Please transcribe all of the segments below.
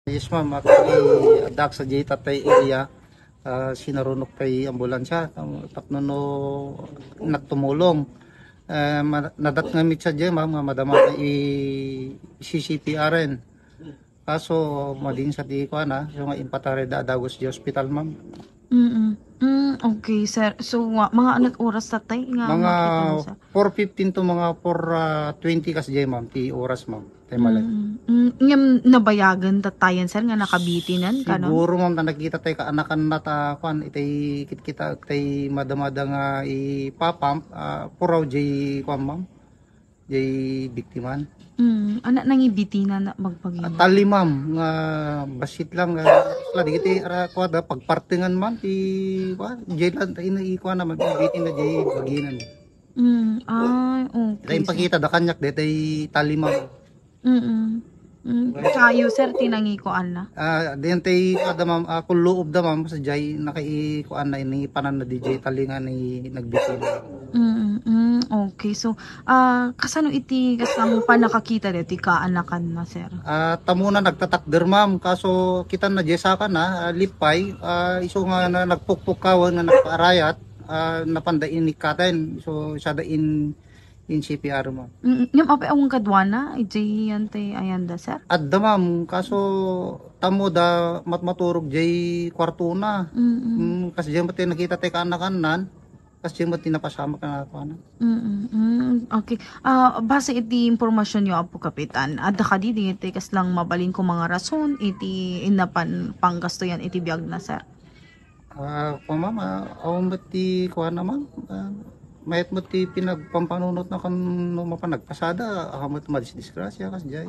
Yes ma'am, actually adak sa J tatay area sinarunok kay ambulansya tapno no nagtumulong nadat nga mit sa J ma'am nga madama i CCPR rin kaso madin sa di ko na yung nga impatare da dagos di hospital ma'am. Okay, sir. So, mga anong oras tatay nga Mga makita mo sa? 4:15 to mga 4:20 kas J ma'am ti oras ma'am tay malay. Ngam nabayagan tatayan sir nga nakabitinan kanon? Siguro ma'am na nakita tayo kaanakan na ta kwan itay kita tay madamada nga ipapamp puraw jay kwan ma'am jay biktiman. Anak nang ibitinan na magpagino. Tali ma'am nga basit lang la di kiti ara kwada pagpartingan ma'am ti kwan jay lan tay kwan na magbitin na jay baginan. Ay, Itay okay. pakita da kanyak detay tali ma'am. Kayo sir tinangi ko ana. Diyan tay kada ma'am kung loob da ma'am sa jay nakai-kuan na ini panan na DJ talingan ni nagbitin. Okay. So, kasano iti kasang pa nakakita dito ka anakan na sir? Tamo na nagtatakder ma'am kaso kita na jesa ka na lipay iso nga na nagpukpukawan nga nagpaarayat napandain ni katen so sada in CPR ma'am. Yung apa ang kadwana iti yante ayanda sir? Adda ma'am kaso tamo da matmaturog jay kwartuna. Kasi diyan mati nakita tay kaanakan kasi diyan mati napasama ka na kuan. Okay. Base iti impormasyon nyo apo kapitan, adda ka di iti kas lang mabalin ko mga rason iti inapan panggasto yan iti biyag na sir. Kung ma'am, awang ba't ti kuha naman? Mayat mo ti pinagpampanunot na kan no mapanagpasada, ako mo madisgrasya kas jay.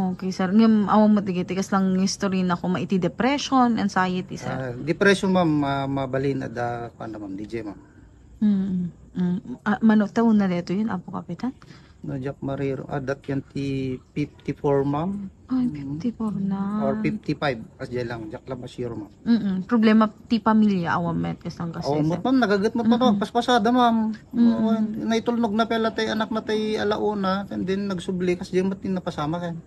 Okay sir. Ngam awang matigitikas lang history na ko maiti depression, anxiety sir. Depression ma'am, mabalin ada kuha na ma'am, DJ ma'am. Manok taon na dito yun apo kapitan? No, Jack Mariro, adat yan ti 54 ma'am. Ay, 54 na. Or 55, kas jay lang, Jack Lamasiro ma'am. Problema ti pamilya awang met kasang kasi Oo, sir. ma'am, nagagat mo pa to, paspasada ma'am. Naitulnog na pala tay anak na tay alauna, and then nagsubli, kas jay matin napasama kan.